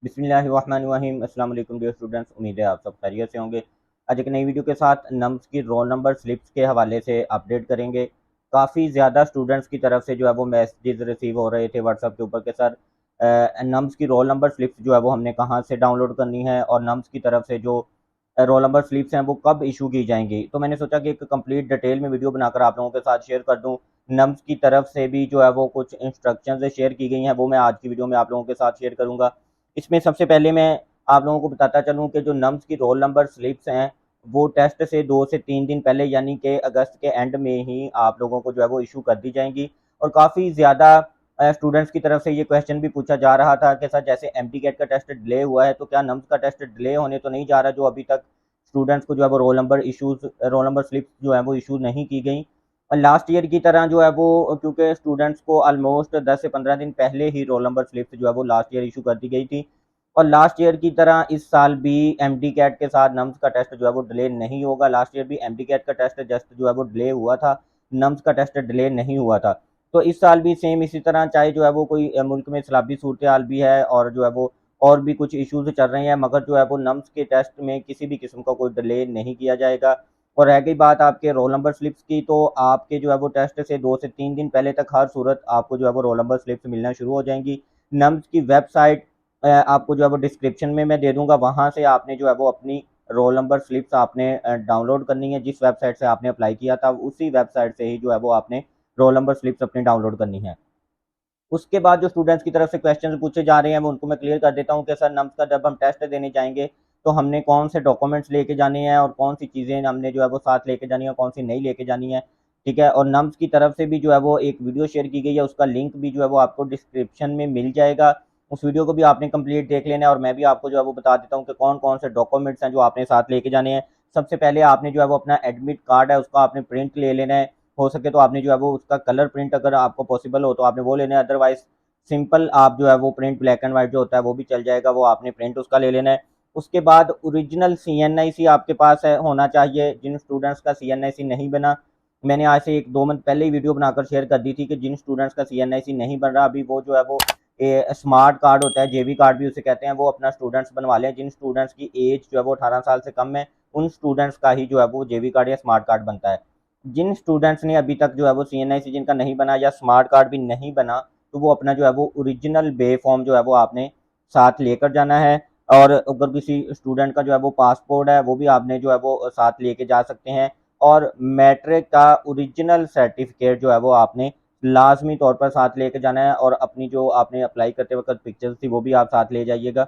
बिस्मिल्लाहिर्रहमानिर्रहीम। अस्सलाम वालेकुम डियर स्टूडेंट्स, उम्मीद है आप सब खैरियत से होंगे। आज एक नई वीडियो के साथ नम्स की रोल नंबर स्लिप्स के हवाले से अपडेट करेंगे। काफ़ी ज़्यादा स्टूडेंट्स की तरफ से जो है वो मैसेजेस रिसीव हो रहे थे व्हाट्सएप के ऊपर के सर नम्स की रोल नंबर स्लिप्स जो है वो हमने कहाँ से डाउनलोड करनी है और नम्स की तरफ से जो रोल नंबर स्लिप्स हैं वो कब इशू की जाएंगी। तो मैंने सोचा कि एक कंप्लीट डिटेल में वीडियो बनाकर आप लोगों के साथ शेयर कर दूं। नम्स की तरफ से भी जो है वो कुछ इंस्ट्रक्शंस शेयर की गई हैं, वो मैं आज की वीडियो में आप लोगों के साथ शेयर करूंगा। इसमें सबसे पहले मैं आप लोगों को बताता चलूं कि जो नम्स की रोल नंबर स्लिप्स हैं वो टेस्ट से 2 से 3 दिन पहले यानी कि अगस्त के एंड में ही आप लोगों को जो है वो इशू कर दी जाएंगी। और काफ़ी ज़्यादा स्टूडेंट्स की तरफ से ये क्वेश्चन भी पूछा जा रहा था कि सर जैसे एमटीकेट का टेस्ट डिले हुआ है तो क्या नम्स का टेस्ट डिले होने तो नहीं जा रहा, जो अभी तक स्टूडेंट्स को जो है वो रोल नंबर स्लिप्स जो है वो इशू नहीं की गई। लास्ट ईयर की तरह जो है वो क्योंकि स्टूडेंट्स को ऑलमोस्ट 10 से 15 दिन पहले ही रोल नंबर स्लिप्स जो है वो लास्ट ईयर इशू कर दी गई थी। और लास्ट ईयर की तरह इस साल भी एमडी कैट के साथ नम्स का टेस्ट जो है वो डिले नहीं होगा। लास्ट ईयर भी एमडी कैट का टेस्ट जस्ट जो है वो डिले हुआ था, नम्स का टेस्ट डिले नहीं हुआ था। तो इस साल भी सेम इसी तरह, चाहे जो है वो कोई मुल्क में सलाबी सूरत हाल भी है और जो है वो और भी कुछ इश्यूज चल रहे हैं, मगर जो है वो नम्स के टेस्ट में किसी भी किस्म का कोई डिले नहीं किया जाएगा। और रह गई बात आपके रोल नंबर स्लिप्स की, तो आपके जो है वो टेस्ट से 2 से 3 दिन पहले तक हर सूरत आपको जो है वो रोल नंबर स्लिप्स मिलना शुरू हो जाएंगी। नम्स की वेबसाइट आपको जो है वो डिस्क्रिप्शन में मैं दे दूंगा, वहाँ से आपने जो है वो अपनी रोल नंबर स्लिप्स आपने डाउनलोड करनी है। जिस वेबसाइट से आपने अप्लाई किया था उसी वेबसाइट से ही जो है वो आपने रोल नंबर स्लिप्स अपनी डाउनलोड करनी है। उसके बाद जो स्टूडेंट्स की तरफ से क्वेश्चन पूछे जा रहे हैं वो उनको मैं क्लियर कर देता हूँ कि सर नम्स का जब हम टेस्ट देने जाएंगे तो हमने कौन से डॉक्यूमेंट्स लेके जाने हैं और कौन सी चीज़ें हमने जो है वो साथ लेके जानी है और कौन सी नहीं लेके जानी है। ठीक है, और नम्स की तरफ से भी जो है वो एक वीडियो शेयर की गई है, उसका लिंक भी जो है वो आपको डिस्क्रिप्शन में मिल जाएगा। उस वीडियो को भी आपने कंप्लीट देख लेना है और मैं भी आपको जो है वो बता देता हूँ कि कौन कौन से डॉक्यूमेंट्स हैं जो आपने साथ लेके जाने हैं। सबसे पहले आपने जो है वो अपना एडमिट कार्ड है उसका आपने प्रिंट ले लेना है। हो सके तो आपने जो है वो उसका कलर प्रिंट अगर आपको पॉसिबल हो तो आपने वो लेना है, अदरवाइज सिंपल आप जो है वो प्रिंट ब्लैक एंड वाइट जो होता है वो भी चल जाएगा, वो आपने प्रिंट उसका ले लेना है। उसके बाद ओरिजिनल सीएनआईसी आपके पास है होना चाहिए। जिन स्टूडेंट्स का सीएनआईसी नहीं बना, मैंने आज से 1-2 मंथ पहले ही वीडियो बनाकर शेयर कर दी थी कि जिन स्टूडेंट्स का सीएनआईसी नहीं बन रहा अभी, वो जो है वो स्मार्ट कार्ड होता है, जेबी कार्ड भी उसे कहते हैं, वो अपना स्टूडेंट्स बनवा लें। जिन स्टूडेंट्स की एज जो है वो 18 साल से कम है उन स्टूडेंट्स का ही जो है वो जेबी कार्ड या स्मार्ट कार्ड बनता है। जिन स्टूडेंट्स ने अभी तक जो है वो सीएनआईसी जिनका नहीं बना या स्मार्ट कार्ड भी नहीं बना, तो वो अपना जो है वो ओरिजिनल बे फॉर्म जो है वो आपने साथ लेकर जाना है। और अगर किसी स्टूडेंट का जो है वो पासपोर्ट है वो भी आपने जो है वो साथ लेके जा सकते हैं। और मैट्रिक का ओरिजिनल सर्टिफिकेट जो है वो आपने लाजमी तौर पर साथ लेके जाना है और अपनी जो आपने अप्लाई करते वक्त पिक्चर्स थी वो भी आप साथ ले जाइएगा।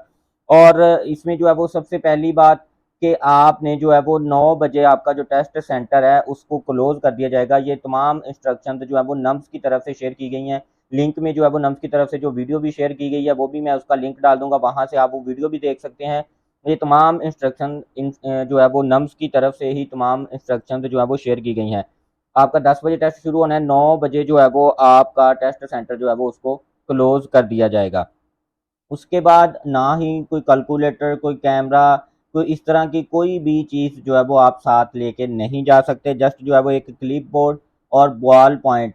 और इसमें जो है वो सबसे पहली बात कि आपने जो है वो 9 बजे आपका जो टेस्ट सेंटर है उसको क्लोज कर दिया जाएगा। ये तमाम इंस्ट्रक्शन जो है वो नम्स की तरफ से शेयर की गई हैं। लिंक में जो है वो नम्स की तरफ से जो वीडियो भी शेयर की गई है वो भी मैं उसका लिंक डाल दूंगा, वहाँ से आप वो वीडियो भी देख सकते हैं। ये तमाम इंस्ट्रक्शन जो है वो नम्स की तरफ से ही तमाम इंस्ट्रक्शन जो है वो शेयर की गई हैं। आपका 10 बजे टेस्ट शुरू होना है, 9 बजे जो है वो आपका टेस्ट सेंटर जो है वो उसको क्लोज कर दिया जाएगा। उसके बाद ना ही कोई कैलकुलेटर, कोई कैमरा, कोई इस तरह की कोई भी चीज़ जो है वो आप साथ लेके नहीं जा सकते। जस्ट जो है वो एक क्लिप बोर्ड और बॉल पॉइंट,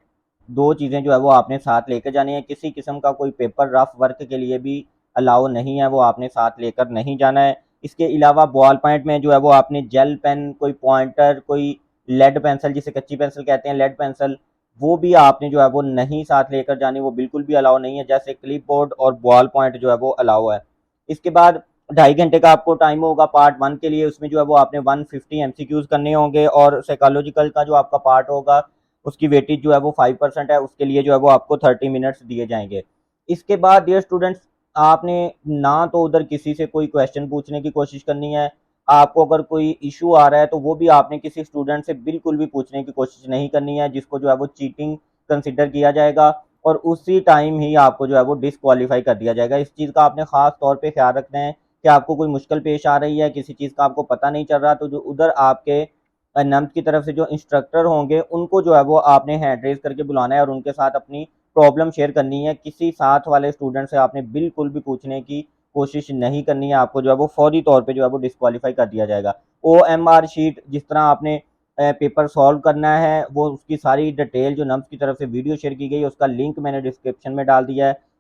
2 चीज़ें जो है वो आपने साथ लेकर जानी है। किसी किस्म का कोई पेपर रफ वर्क के लिए भी अलाउ नहीं है, वो आपने साथ लेकर नहीं जाना है। इसके अलावा बॉल पॉइंट में जो है वो आपने जेल पेन, कोई पॉइंटर, कोई लेड पेंसिल जिसे कच्ची पेंसिल कहते हैं, लेड पेंसिल, वो भी आपने जो है वो नहीं साथ लेकर जानी, वो बिल्कुल भी अलाउ नहीं है। जैसे क्लिप बोर्ड और बॉल पॉइंट जो है वो अलाउ है। इसके बाद 2.5 घंटे का आपको टाइम होगा पार्ट 1 के लिए, उसमें जो है वो आपने 150 एमसीक्यूज करने होंगे और साइकोलॉजिकल का जो आपका पार्ट होगा उसकी वेटेज जो है वो 5% है, उसके लिए जो है वो आपको 30 मिनट्स दिए जाएंगे। इसके बाद डियर स्टूडेंट्स, आपने ना तो उधर किसी से कोई क्वेश्चन पूछने की कोशिश करनी है। आपको अगर कोई इशू आ रहा है तो वो भी आपने किसी स्टूडेंट से बिल्कुल भी पूछने की कोशिश नहीं करनी है, जिसको जो है वो चीटिंग कंसिडर किया जाएगा और उसी टाइम ही आपको जो है वो डिसक्वालीफाई कर दिया जाएगा। इस चीज़ का आपने ख़ास तौर पे ख्याल रखना है कि आपको कोई मुश्किल पेश आ रही है, किसी चीज़ का आपको पता नहीं चल रहा, तो जो उधर आपके नम्स की तरफ से जो इंस्ट्रक्टर होंगे उनको जो है वो आपने हैंड रेज करके बुलाना है और उनके साथ अपनी प्रॉब्लम शेयर करनी है। किसी साथ वाले स्टूडेंट से आपने बिल्कुल भी पूछने की कोशिश नहीं करनी है, आपको जो है वो फौरी तौर पे जो है वो डिस्क्वालीफाई कर दिया जाएगा। ओएमआर शीट जिस तरह आपने पेपर सॉल्व करना है वो उसकी सारी डिटेल जो नम्स की तरफ से वीडियो शेयर की गई है उसका लिंक मैंने डिस्क्रिप्शन में डाल दिया है,